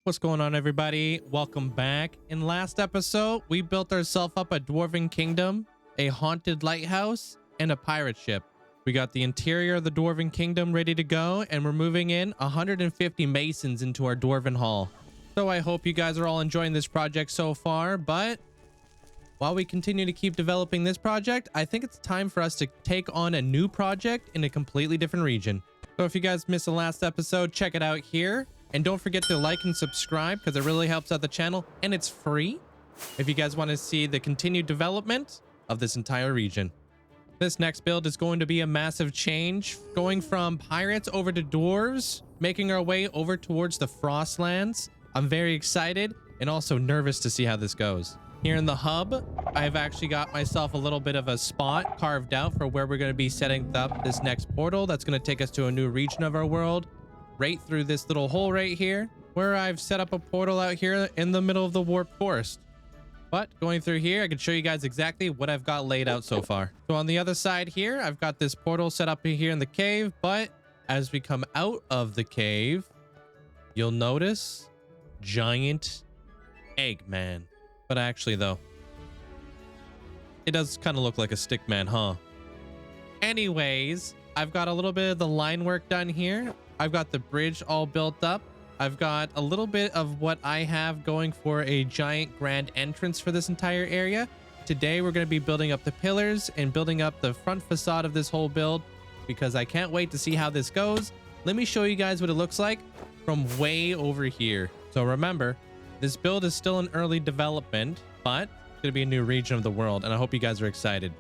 What's going on, everybody? Welcome back. In last episode, we built ourselves up a dwarven kingdom, a haunted lighthouse, and a pirate ship. We got the interior of the dwarven kingdom ready to go, and we're moving in 150 masons into our dwarven hall. So I hope you guys are all enjoying this project so far, but while we continue to keep developing this project, I think it's time for us to take on a new project in a completely different region. So if you guys missed the last episode, check it out here. And don't forget to like and subscribe because it really helps out the channel and it's free if you guys want to see the continued development of this entire region. This next build is going to be a massive change, going from pirates over to dwarves, making our way over towards the Frostlands. I'm very excited and also nervous to see how this goes. Here in the hub, I've actually got myself a little bit of a spot carved out for where we're going to be setting up this next portal that's going to take us to a new region of our world. Right through this little hole right here, where I've set up a portal out here in the middle of the warp forest. But going through here, I can show you guys exactly what I've got laid out so far. So on the other side here, I've got this portal set up here in the cave, but as we come out of the cave, you'll notice giant Eggman. But actually though, it does kind of look like a stick man, huh? Anyways, I've got a little bit of the line work done here. I've got the bridge all built up. I've got a little bit of what I have going for a giant grand entrance for this entire area. Today, we're going to be building up the pillars and building up the front facade of this whole build because I can't wait to see how this goes. Let me show you guys what it looks like from way over here. So remember, this build is still in early development, but it's going to be a new region of the world, and I hope you guys are excited.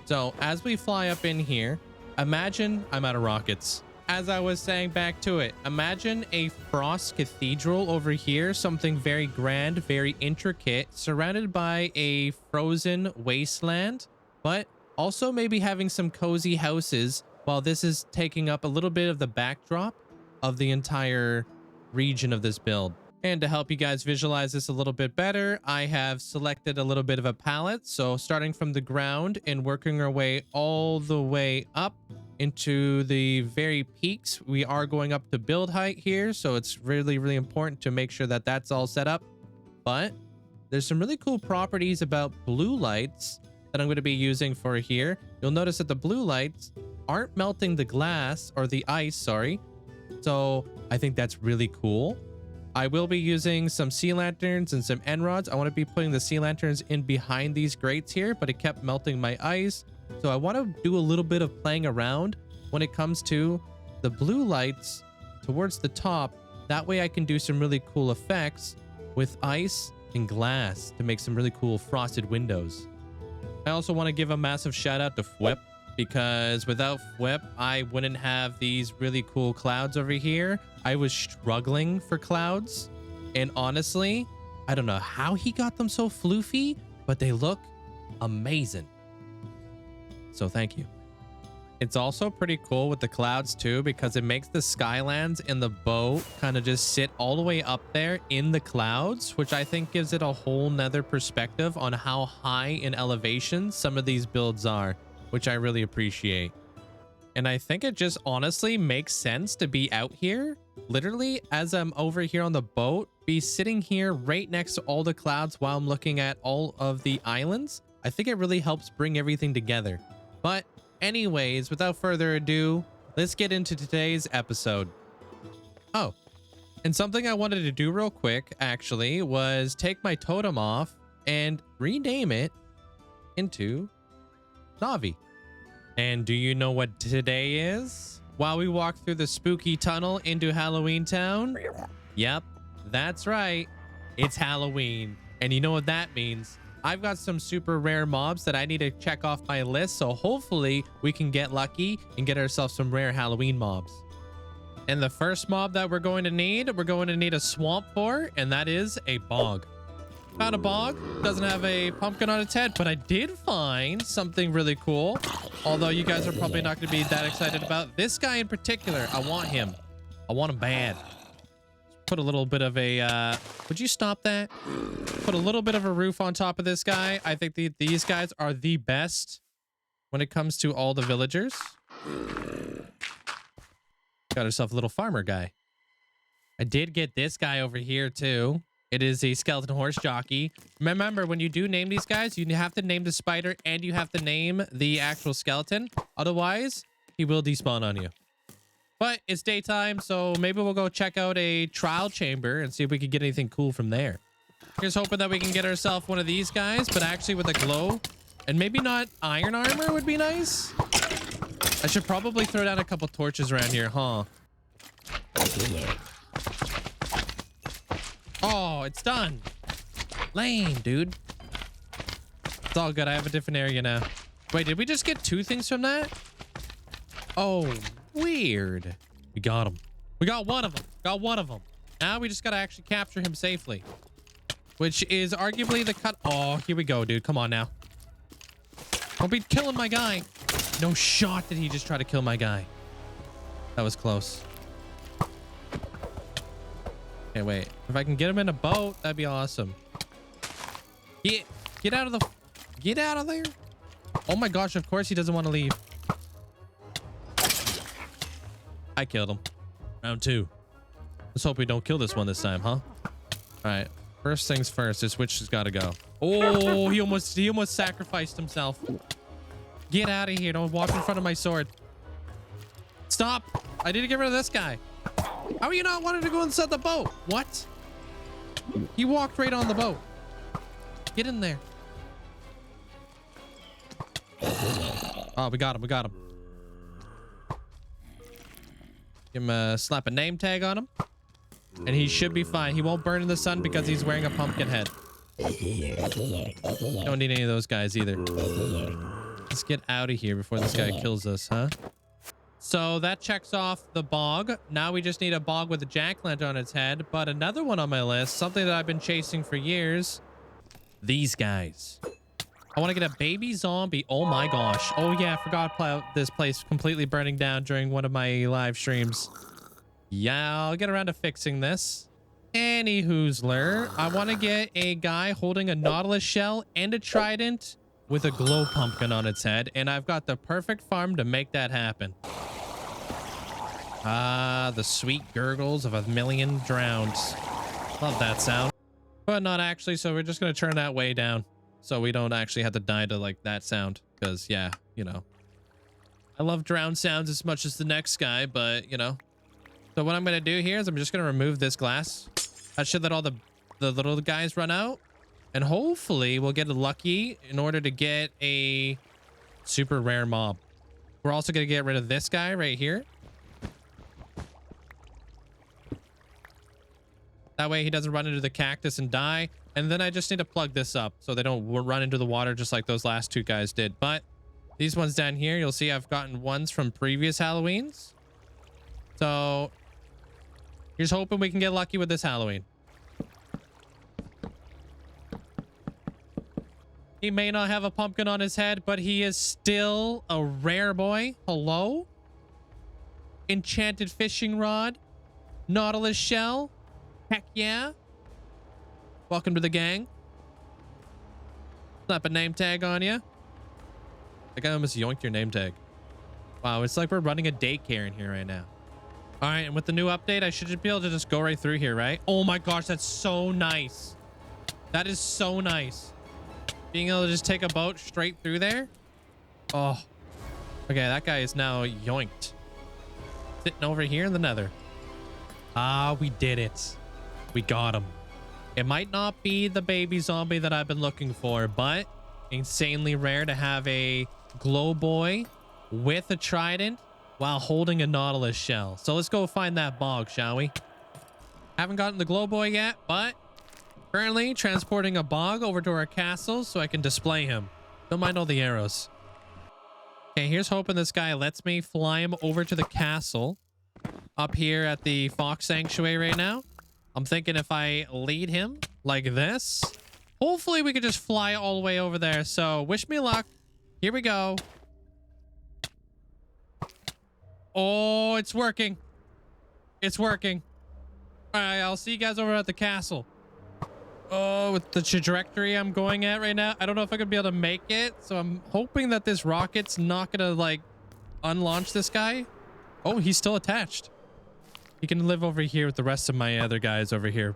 So as we fly up in here, imagine I'm out of rockets. As I was saying back to it, imagine a frost cathedral over here, something very grand, very intricate, surrounded by a frozen wasteland, but also maybe having some cozy houses while this is taking up a little bit of the backdrop of the entire region of this build. And to help you guys visualize this a little bit better, I have selected a little bit of a palette. So starting from the ground and working our way all the way up into the very peaks, we are going up to build height here, so it's really important to make sure that that's all set up. But there's some really cool properties about blue lights that I'm going to be using for here. You'll notice that the blue lights aren't melting the glass or the ice, sorry, so I think that's really cool. I will be using some sea lanterns and some end rods. I want to be putting the sea lanterns in behind these grates here, but it kept melting my ice. So I want to do a little bit of playing around when it comes to the blue lights towards the top. That way I can do some really cool effects with ice and glass to make some really cool frosted windows. I also want to give a massive shout out to Fwip, because without Fwip, I wouldn't have these really cool clouds over here. I was struggling for clouds, and honestly, I don't know how he got them so floofy, but they look amazing. So thank you. It's also pretty cool with the clouds too, because it makes the skylands in the boat kind of just sit all the way up there in the clouds, which I think gives it a whole nother perspective on how high in elevation some of these builds are, which I really appreciate. And I think it just honestly makes sense to be out here, literally as I'm over here on the boat, be sitting here right next to all the clouds while I'm looking at all of the islands. I think it really helps bring everything together. But anyways, without further ado, let's get into today's episode. Oh, and something I wanted to do real quick, actually, was take my totem off and rename it into Navi. And do you know what today is? While we walk through the spooky tunnel into Halloween Town? Yep, that's right. It's Halloween. And you know what that means? I've got some super rare mobs that I need to check off my list, so hopefully we can get lucky and get ourselves some rare Halloween mobs. And the first mob that we're going to need a swamp for, and that is a bog. Found a bog, doesn't have a pumpkin on its head, but I did find something really cool. Although you guys are probably not going to be that excited about this guy in particular. I want him. I want him bad. Put a little bit of a, would you stop that? Put a little bit of a roof on top of this guy. I think these guys are the best when it comes to all the villagers. Got herself a little farmer guy. I did get this guy over here too. It is a skeleton horse jockey. Remember, when you do name these guys, you have to name the spider and you have to name the actual skeleton. Otherwise, he will despawn on you. But it's daytime, so maybe we'll go check out a trial chamber and see if we can get anything cool from there. Here's hoping that we can get ourselves one of these guys, but actually with a glow. And maybe not iron armor would be nice. I should probably throw down a couple torches around here, huh? Oh, it's done. Lame, dude. It's all good. I have a different area now. Wait, did we just get 2 things from that? Oh, weird. We got him. We got one of them. Got one of them. Now we just got to actually capture him safely. Which is arguably the cut. Oh, here we go, dude. Come on now. Don't be killing my guy. No shot did he just try to kill my guy. That was close. Okay, wait. If I can get him in a boat, that'd be awesome. Get out of the... Get out of there. Oh my gosh, of course he doesn't want to leave. I killed him. Round 2. Let's hope we don't kill this one this time, huh? All right. First things first. This witch has got to go. Oh, he almost sacrificed himself. Get out of here. Don't walk in front of my sword. Stop. I need to get rid of this guy. How are you not wanting to go inside the boat? What? He walked right on the boat. Get in there. Oh, we got him. We got him. Give him a slap a name tag on him. And he should be fine. He won't burn in the sun because he's wearing a pumpkin head. Don't need any of those guys either. Let's get out of here before this guy kills us, huh? So that checks off the bog. Now we just need a bog with a jack-lantern on its head. But another one on my list, something that I've been chasing for years. These guys. I want to get a baby zombie. Oh my gosh. Oh yeah, I forgot about this place completely burning down during one of my live streams. Yeah, I'll get around to fixing this. Any hoozler. I want to get a guy holding a nautilus shell and a trident with a glow pumpkin on its head. And I've got the perfect farm to make that happen. Ah, the sweet gurgles of a million drowns. Love that sound. But not actually, so we're just going to turn that way down. So we don't actually have to die to like that sound. Because yeah, you know. I love drown sounds as much as the next guy, but you know. So what I'm going to do here is I'm just going to remove this glass. That should let all the little guys run out. And hopefully we'll get lucky in order to get a super rare mob. We're also going to get rid of this guy right here. That way he doesn't run into the cactus and die. And then I just need to plug this up so they don't run into the water just like those last 2 guys did. But these ones down here, you'll see I've gotten ones from previous Halloweens. So here's hoping we can get lucky with this Halloween. He may not have a pumpkin on his head, but he is still a rare boy. Hello? Enchanted fishing rod. Nautilus shell. Heck yeah. Welcome to the gang. Slap a name tag on you. The guy almost yoinked your name tag. Wow, it's like we're running a daycare in here right now. All right, and with the new update, I should be able to just go right through here, right? Oh my gosh, that's so nice. That is so nice. Being able to just take a boat straight through there. Oh. Okay, that guy is now yoinked. Sitting over here in the nether. Ah, we did it. We got him. It might not be the baby zombie that I've been looking for, but insanely rare to have a glow boy with a trident while holding a nautilus shell. So let's go find that bog, shall we? Haven't gotten the glow boy yet, but currently transporting a bog over to our castle so I can display him. Don't mind all the arrows. Okay, here's hoping this guy lets me fly him over to the castle up here at the Fox Sanctuary right now. I'm thinking if I lead him like this, hopefully we could just fly all the way over there. So wish me luck. Here we go. Oh, it's working. It's working. All right, I'll see you guys over at the castle. Oh, with the trajectory I'm going at right now, I don't know if I'm gonna be able to make it. So I'm hoping that this rocket's not gonna like unlaunch this guy. Oh, he's still attached. He can live over here with the rest of my other guys over here.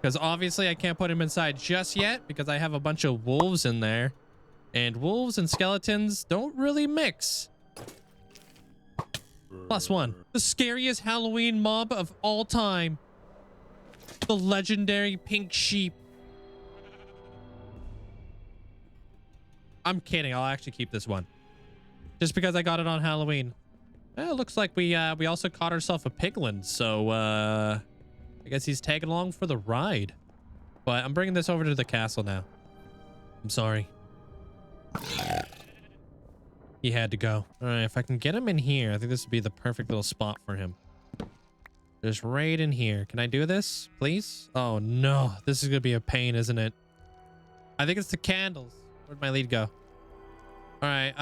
Because obviously I can't put him inside just yet because I have a bunch of wolves in there. And wolves and skeletons don't really mix. +1. The scariest Halloween mob of all time. The legendary pink sheep. I'm kidding. I'll actually keep this one. Just because I got it on Halloween. Well, it looks like we also caught ourselves a piglin. So, I guess he's tagging along for the ride. But I'm bringing this over to the castle now. I'm sorry. He had to go. All right, if I can get him in here, I think this would be the perfect little spot for him. Just right in here. Can I do this, please? Oh, no. This is going to be a pain, isn't it? I think it's the candles. Where'd my lead go? All right.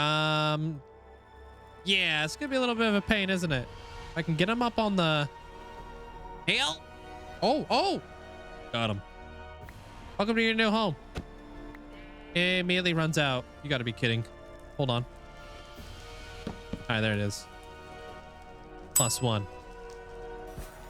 Yeah, it's going to be a little bit of a pain, isn't it? I can get him up on the... Hell! Oh! Got him. Welcome to your new home. It immediately runs out. You got to be kidding. Hold on. All right, there it is. +1.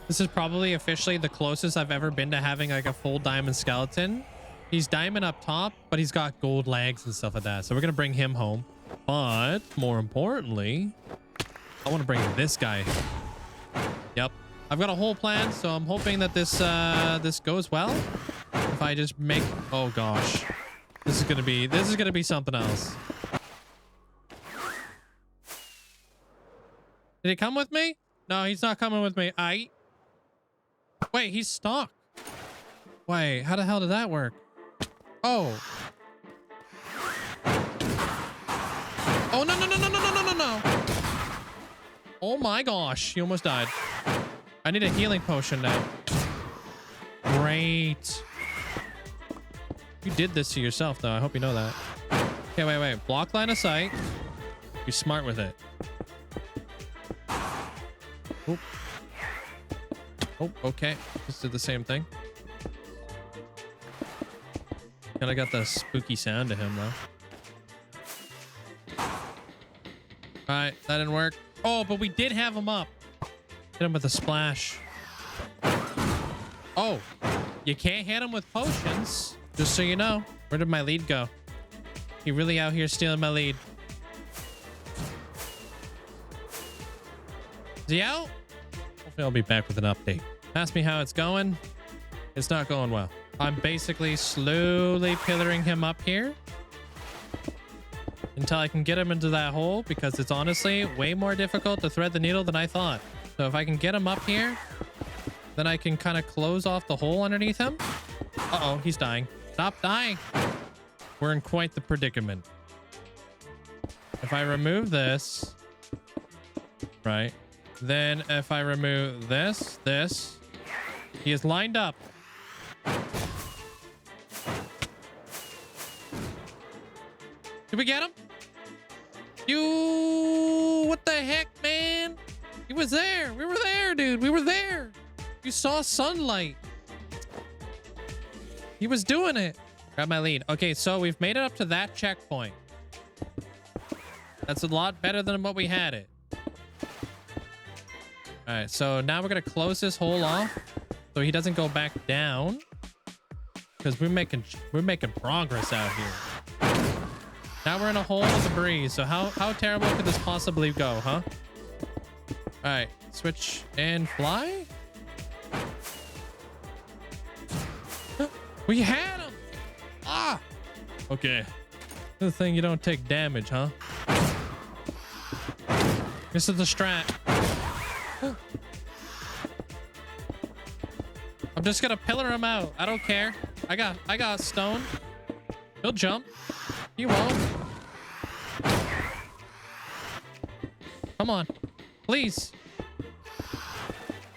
This is probably officially the closest I've ever been to having like a full diamond skeleton. He's diamond up top, but he's got gold legs and stuff like that. So we're going to bring him home. But more importantly, I want to bring this guy. Yep. I've got a whole plan, so I'm hoping that this goes well. If I just make... Oh, gosh. This is going to be something else. Did he come with me? No, he's not coming with me. Wait, he's stuck. Wait, how the hell did that work? Oh. Oh, no. Oh my gosh, he almost died. I need a healing potion now. Great. You did this to yourself, though. I hope you know that. Okay, wait. Block line of sight. Be smart with it. Oop. Oh, okay. Just did the same thing. Kind of got the spooky sound to him, though. All right, that didn't work. Oh, but we did have him up. Hit him with a splash. Oh, you can't hit him with potions. Just so you know. Where did my lead go? He really out here stealing my lead. Is he out? Hopefully I'll be back with an update. Ask me how it's going. It's not going well. I'm basically slowly pillaring him up here until I can get him into that hole, because it's honestly way more difficult to thread the needle than I thought. So if I can get him up here, then I can kind of close off the hole underneath him. Uh-oh, he's dying. Stop dying. We're in quite the predicament. If I remove this, right, then if I remove this, he is lined up. Did we get him? What the heck, man? He was there. We were there, dude. We were there. You saw sunlight. He was doing it. Grab my lead. Okay, so we've made it up to that checkpoint. That's a lot better than what we had it. All right, so now we're going to close this hole off so he doesn't go back down, because we're making progress out here. Now we're in a hole with a breeze. So how terrible could this possibly go, huh? All right, switch and fly. We had him. Ah. Okay. Good thing you don't take damage, huh? This is the strat. I'm just gonna pillar him out. I don't care. I got stone. He'll jump. He won't. Come on. Please.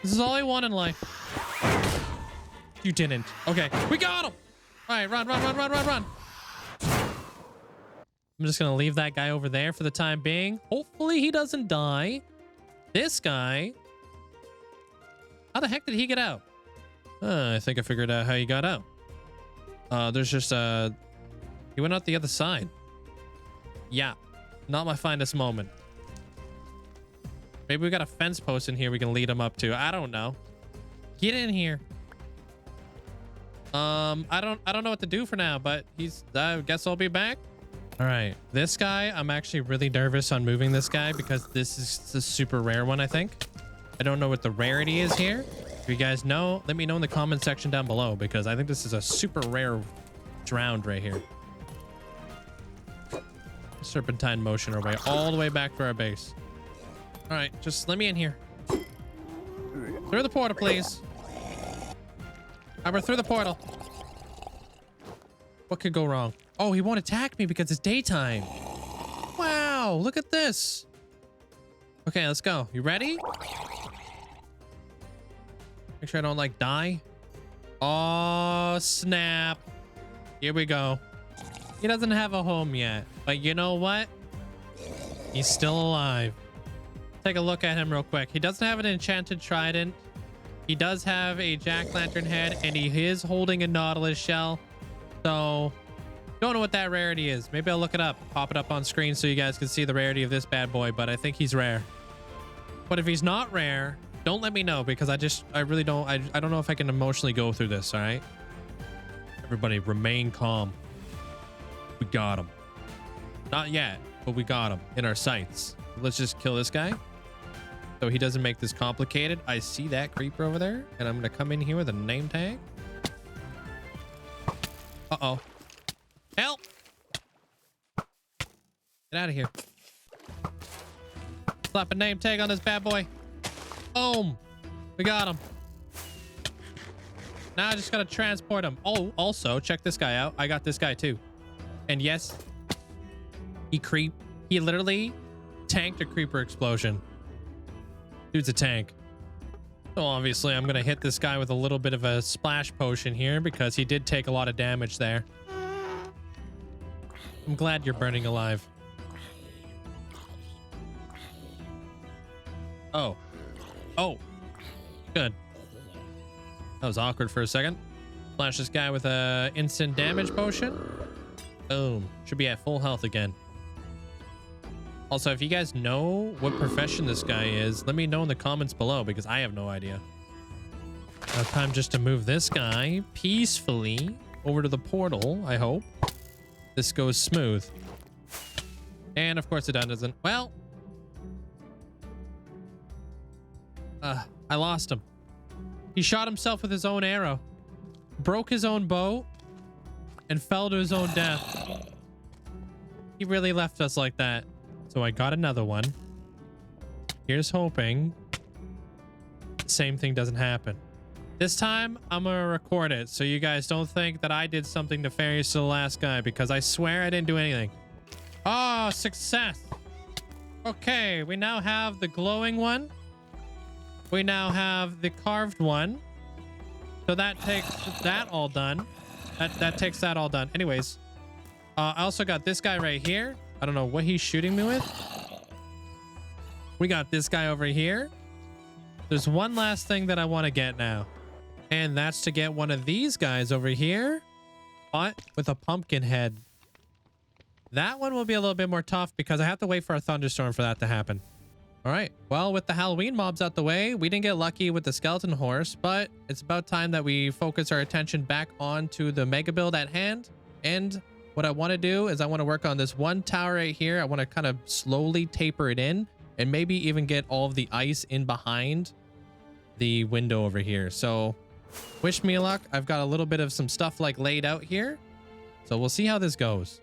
This is all I want in life. You didn't. Okay. We got him. All right. Run. I'm just going to leave that guy over there for the time being. Hopefully he doesn't die. This guy. How the heck did he get out? I think I figured out how he got out. There's just he went out the other side. Yeah. Not my finest moment. Maybe we got a fence post in here we can lead him up to. I don't know. Get in here. I don't know what to do for now, but I guess I'll be back. All right, this guy, I'm actually really nervous on moving this guy because this is the super rare one, I think. I don't know what the rarity is here. If you guys know, let me know in the comment section down below because I think this is a super rare drowned right here. Serpentine motion our way all the way back to our base. All right, just let me in here. Through the portal, please. We're through the portal. What could go wrong? Oh, he won't attack me because it's daytime. Wow, look at this. Okay, let's go. You ready? Make sure I don't like die. Oh, snap. Here we go. He doesn't have a home yet, but you know what? He's still alive. Take a look at him real quick. He doesn't have an enchanted trident. He does have a jack-lantern head, and he is holding a nautilus shell. So, don't know what that rarity is. Maybe I'll look it up, pop it up on screen so you guys can see the rarity of this bad boy, but I think he's rare. But if he's not rare, don't let me know because I really don't, I don't know if I can emotionally go through this, all right? Everybody remain calm. We got him. Not yet, but we got him in our sights. Let's just kill this guy so he doesn't make this complicated. I see that creeper over there, and I'm going to come in here with a name tag. Uh-oh. Help! Get out of here. Slap a name tag on this bad boy. Boom! We got him. Now I just got to transport him. Oh, also, check this guy out. I got this guy too. And yes, he literally tanked a creeper explosion. Dude's a tank. So obviously I'm going to hit this guy with a little bit of a splash potion here because he did take a lot of damage there. I'm glad you're burning alive. Oh. Oh. Good. That was awkward for a second. Flash this guy with a instant damage potion. Boom. Should be at full health again. Also, if you guys know what profession this guy is, let me know in the comments below because I have no idea. Now time just to move this guy peacefully over to the portal, I hope. This goes smooth. And of course it doesn't. Well. I lost him. He shot himself with his own arrow. Broke his own bow. And fell to his own death. He really left us like that. So I got another one. Here's hoping the same thing doesn't happen. This time, I'm going to record it so you guys don't think that I did something nefarious to the last guy because I swear I didn't do anything. Oh, success. Okay, we now have the glowing one. We now have the carved one. So that takes that all done. That takes that all done. Anyways, I also got this guy right here. I don't know what he's shooting me with. We got this guy over here. There's one last thing that I want to get now. And that's to get one of these guys over here. But with a pumpkin head. That one will be a little bit more tough because I have to wait for a thunderstorm for that to happen. All right. Well, with the Halloween mobs out the way, we didn't get lucky with the skeleton horse, but it's about time that we focus our attention back onto the mega build at hand. And what I want to do is I want to work on this one tower right here. I want to kind of slowly taper it in and maybe even get all of the ice in behind the window over here. So wish me luck. I've got a little bit of some stuff like laid out here. So we'll see how this goes.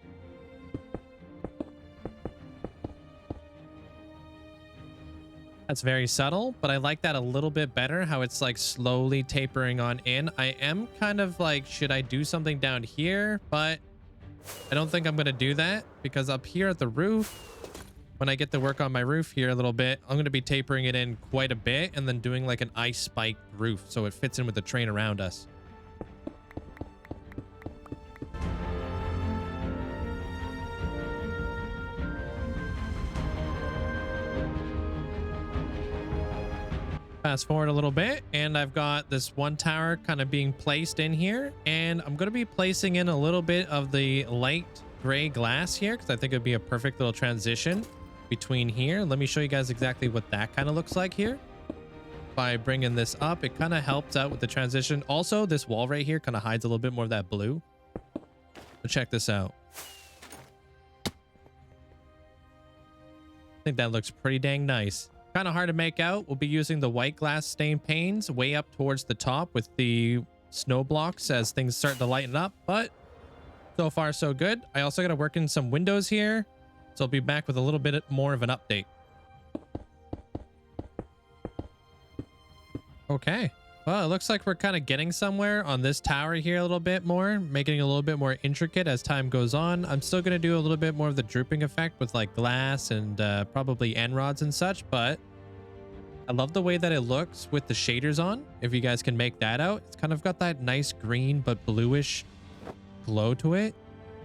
That's very subtle, but I like that a little bit better, how it's like slowly tapering on in. I am kind of like, should I do something down here? But I don't think I'm going to do that because up here at the roof, when I get to work on my roof here a little bit, I'm going to be tapering it in quite a bit and then doing like an ice spiked roof so it fits in with the terrain around us. Fast forward a little bit and I've got this one tower kind of being placed in here, and I'm going to be placing in a little bit of the light gray glass here because I think it'd be a perfect little transition. between here. Let me show you guys exactly what that kind of looks like here. By bringing this up, it kind of helps out with the transition. Also, this wall right here kind of hides a little bit more of that blue. So check this out. I think that looks pretty dang nice. Kind of hard to make out. We'll be using the white glass stained panes way up towards the top with the snow blocks as things start to lighten up, but so far so good. I also got to work in some windows here, so I'll be back with a little bit more of an update. Okay, well, it looks like we're kind of getting somewhere on this tower here a little bit more, making it a little bit more intricate as time goes on. I'm still going to do a little bit more of the drooping effect with like glass and probably end rods and such, but I love the way that it looks with the shaders on. If you guys can make that out, it's kind of got that nice green but bluish glow to it.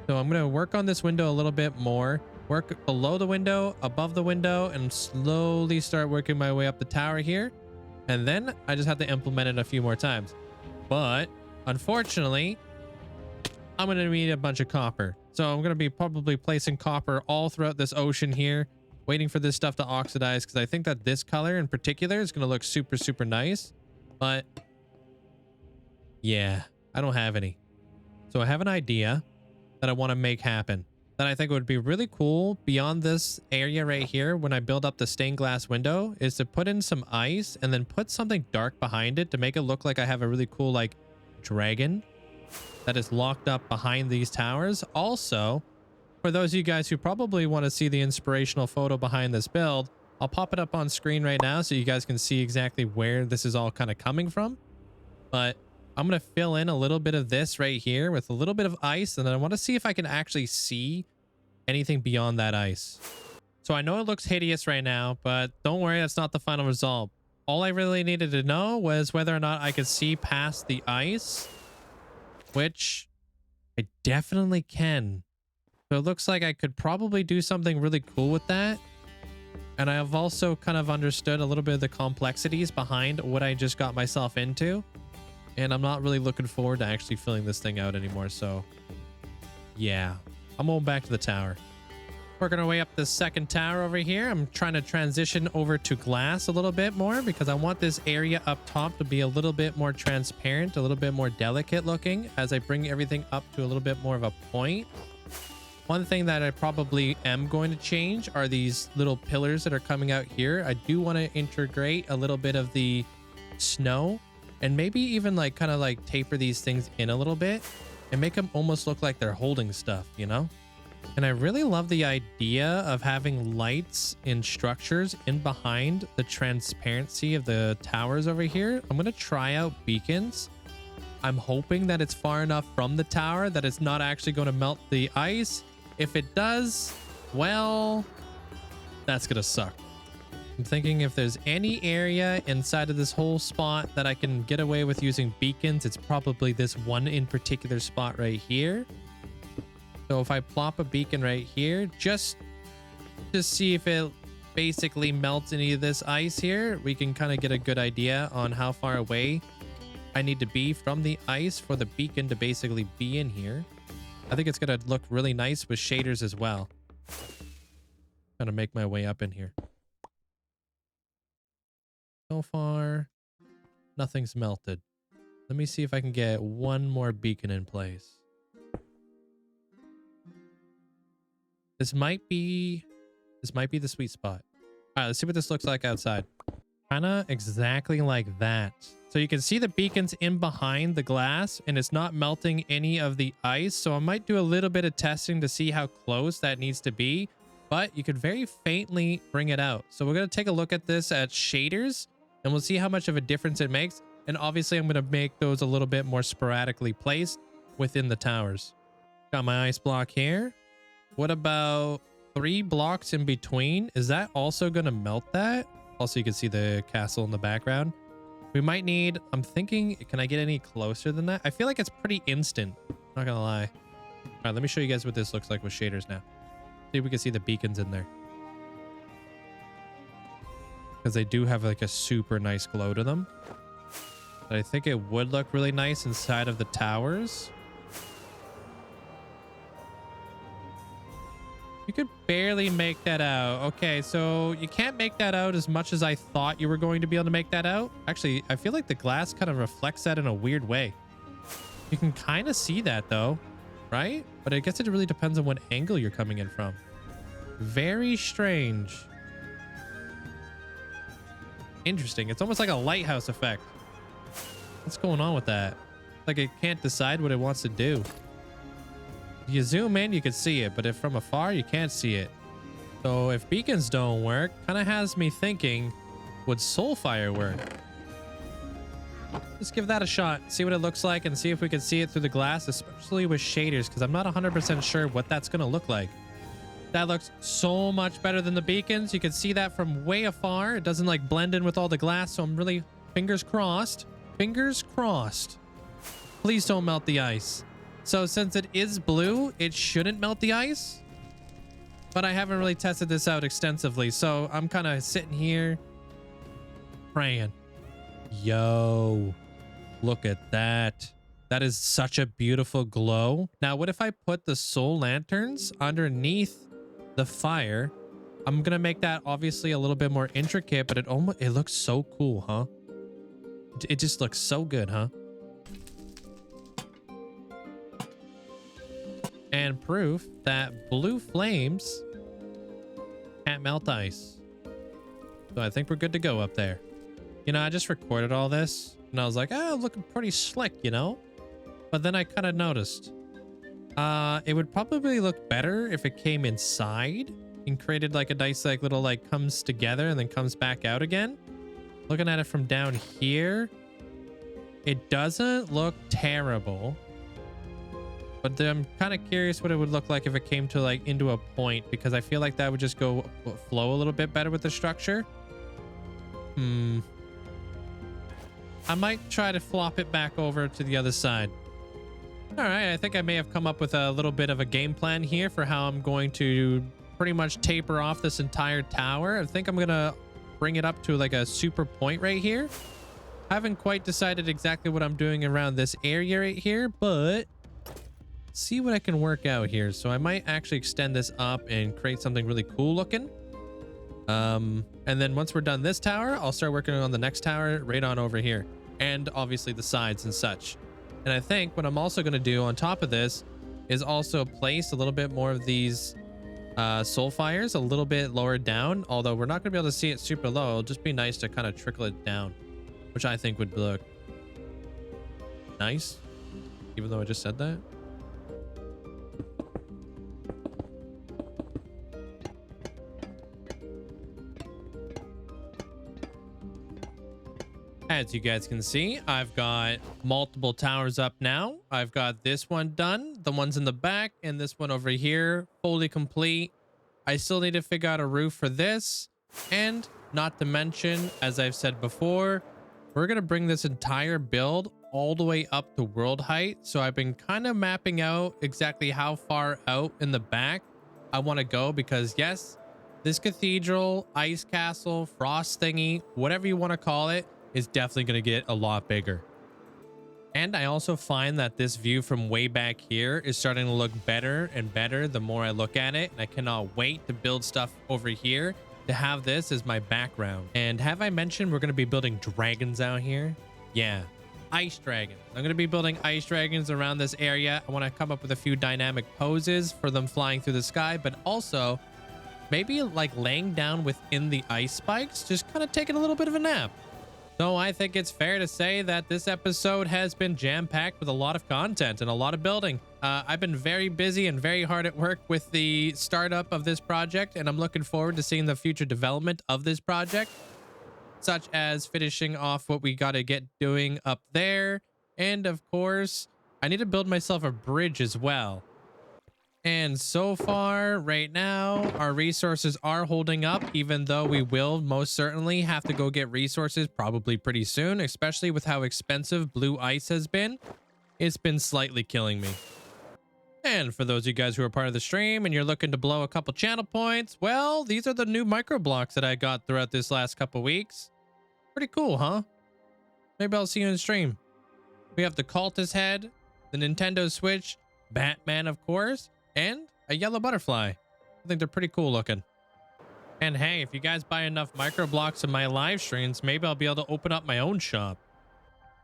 So I'm going to work on this window a little bit more, work below the window, above the window, and slowly start working my way up the tower here. And then I just have to implement it a few more times. But unfortunately, I'm going to need a bunch of copper. So I'm going to be probably placing copper all throughout this ocean here, waiting for this stuff to oxidize, because I think that this color in particular is going to look super, super nice. But yeah, I don't have any. So I have an idea that I want to make happen that I think would be really cool beyond this area right here when I build up the stained glass window, is to put in some ice and then put something dark behind it to make it look like I have a really cool like dragon that is locked up behind these towers. Also, for those of you guys who probably want to see the inspirational photo behind this build, I'll pop it up on screen right now so you guys can see exactly where this is all kind of coming from. But I'm going to fill in a little bit of this right here with a little bit of ice, and then I want to see if I can actually see anything beyond that ice. So I know it looks hideous right now, but don't worry, that's not the final result. All I really needed to know was whether or not I could see past the ice, which I definitely can. So it looks like I could probably do something really cool with that. And I've also kind of understood a little bit of the complexities behind what I just got myself into. And I'm not really looking forward to actually filling this thing out anymore. So yeah, I'm going back to the tower. Working our way up the second tower over here. I'm trying to transition over to glass a little bit more because I want this area up top to be a little bit more transparent, a little bit more delicate looking as I bring everything up to a little bit more of a point. One thing that I probably am going to change are these little pillars that are coming out here. I do want to integrate a little bit of the snow and maybe even like kind of like taper these things in a little bit and make them almost look like they're holding stuff, you know? And I really love the idea of having lights in structures in behind the transparency of the towers over here. I'm going to try out beacons. I'm hoping that it's far enough from the tower that it's not actually going to melt the ice. If it does, well, that's going to suck. I'm thinking if there's any area inside of this whole spot that I can get away with using beacons, it's probably this one in particular spot right here. So if I plop a beacon right here, just to see if it basically melts any of this ice here, we can kind of get a good idea on how far away I need to be from the ice for the beacon to basically be in here. I think it's going to look really nice with shaders as well. Gonna make my way up in here. So far, nothing's melted. Let me see if I can get one more beacon in place. This might be the sweet spot. All right, let's see what this looks like outside. Kind of exactly like that. So you can see the beacons in behind the glass and it's not melting any of the ice. So I might do a little bit of testing to see how close that needs to be, but you could very faintly bring it out. So we're going to take a look at this at shaders and we'll see how much of a difference it makes. And obviously I'm going to make those a little bit more sporadically placed within the towers. Got my ice block here. What about 3 blocks in between? Is that also going to melt that? Also, you can see the castle in the background. We might need, I'm thinking, can I get any closer than that? I feel like it's pretty instant. Not gonna lie. All right, let me show you guys what this looks like with shaders now. See if we can see the beacons in there. Because they do have like a super nice glow to them. But I think it would look really nice inside of the towers. You could barely make that out. Okay, so you can't make that out as much as I thought you were going to be able to make that out. Actually, I feel like the glass kind of reflects that in a weird way. You can kind of see that though, right? But I guess it really depends on what angle you're coming in from. Very strange. Interesting. It's almost like a lighthouse effect. What's going on with that? Like it can't decide what it wants to do. If you zoom in, you can see it, but if from afar, you can't see it. So if beacons don't work, kind of has me thinking, would Soulfire work? Let's give that a shot, see what it looks like, and see if we can see it through the glass, especially with shaders, because I'm not 100% sure what that's going to look like. That looks so much better than the beacons. You can see that from way afar. It doesn't like blend in with all the glass, so I'm really fingers crossed. Fingers crossed. Please don't melt the ice. So since it is blue, it shouldn't melt the ice. But I haven't really tested this out extensively, so I'm kind of sitting here praying. Yo, look at that. That is such a beautiful glow. Now, what if I put the soul lanterns underneath the fire? I'm gonna make that obviously a little bit more intricate, but it looks so cool, huh? It just looks so good, huh? And proof that blue flames can't melt ice. So I think we're good to go up there. You know, I just recorded all this and I was like, oh, looking pretty slick, you know? But then I kind of noticed it would probably look better if it came inside and created like a nice like little like comes together and then comes back out again. Looking at it from down here, it doesn't look terrible. But then I'm kind of curious what it would look like if it came to like into a point, because I feel like that would just go flow a little bit better with the structure. I might try to flop it back over to the other side. All right, I think I may have come up with a little bit of a game plan here for how I'm going to pretty much taper off this entire tower. I think I'm gonna bring it up to like a super point right here. I haven't quite decided exactly what I'm doing around this area right here, but see what I can work out here. So I might actually extend this up and create something really cool looking. And then once we're done this tower, I'll start working on the next tower right on over here, and obviously the sides and such. And I think what I'm also going to do on top of this is also place a little bit more of these soul fires a little bit lower down, although we're not going to be able to see it super low. It'll just be nice to kind of trickle it down, which I think would look nice, even though I just said that. As you guys can see, I've got multiple towers up now. I've got this one done, the ones in the back, and this one over here fully complete. I still need to figure out a roof for this, and not to mention, as I've said before, we're going to bring this entire build all the way up to world height. So I've been kind of mapping out exactly how far out in the back I want to go, because yes, this cathedral, ice castle, frost thingy, whatever you want to call it, is definitely going to get a lot bigger. And I also find that this view from way back here is starting to look better and better the more I look at it. And I cannot wait to build stuff over here to have this as my background. And have I mentioned we're going to be building dragons out here? Yeah, ice dragons. I'm going to be building ice dragons around this area. I want to come up with a few dynamic poses for them flying through the sky, but also maybe like laying down within the ice spikes, just kind of taking a little bit of a nap. So I think it's fair to say that this episode has been jam-packed with a lot of content and a lot of building. I've been very busy and very hard at work with the startup of this project, and I'm looking forward to seeing the future development of this project, such as finishing off what we got to get doing up there. And of course, I need to build myself a bridge as well. And so far, right now, our resources are holding up, even though we will most certainly have to go get resources probably pretty soon, especially with how expensive blue ice has been. It's been slightly killing me. And for those of you guys who are part of the stream and you're looking to blow a couple channel points, well, these are the new micro blocks that I got throughout this last couple weeks. Pretty cool, huh? Maybe I'll see you in the stream. We have the cultist head, the Nintendo Switch, Batman, of course, and a yellow butterfly. I think they're pretty cool looking. And hey, if you guys buy enough micro blocks in my live streams, maybe I'll be able to open up my own shop.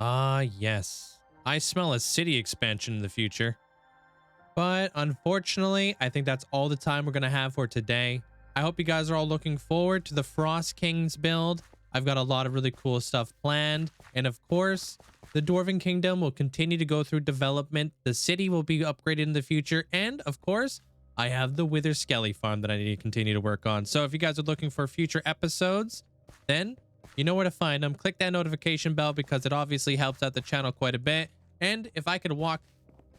Ah, yes. I smell a city expansion in the future. But unfortunately, I think that's all the time we're going to have for today. I hope you guys are all looking forward to the Frost Kings build. I've got a lot of really cool stuff planned. And of course, the Dwarven Kingdom will continue to go through development. The city will be upgraded in the future. And of course, I have the Wither Skelly farm that I need to continue to work on. So if you guys are looking for future episodes, then you know where to find them. Click that notification bell because it obviously helps out the channel quite a bit. And if I could walk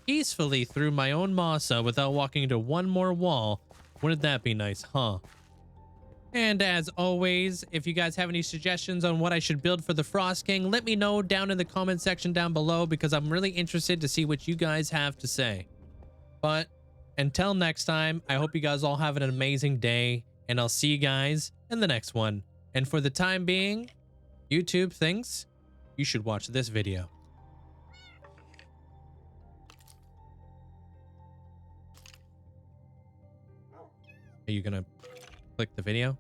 peacefully through my own masa without walking into one more wall, wouldn't that be nice, huh? And as always, if you guys have any suggestions on what I should build for the Frost King, let me know down in the comment section down below because I'm really interested to see what you guys have to say. But until next time, I hope you guys all have an amazing day, and I'll see you guys in the next one. And for the time being, YouTube thinks you should watch this video. Are you gonna click the video?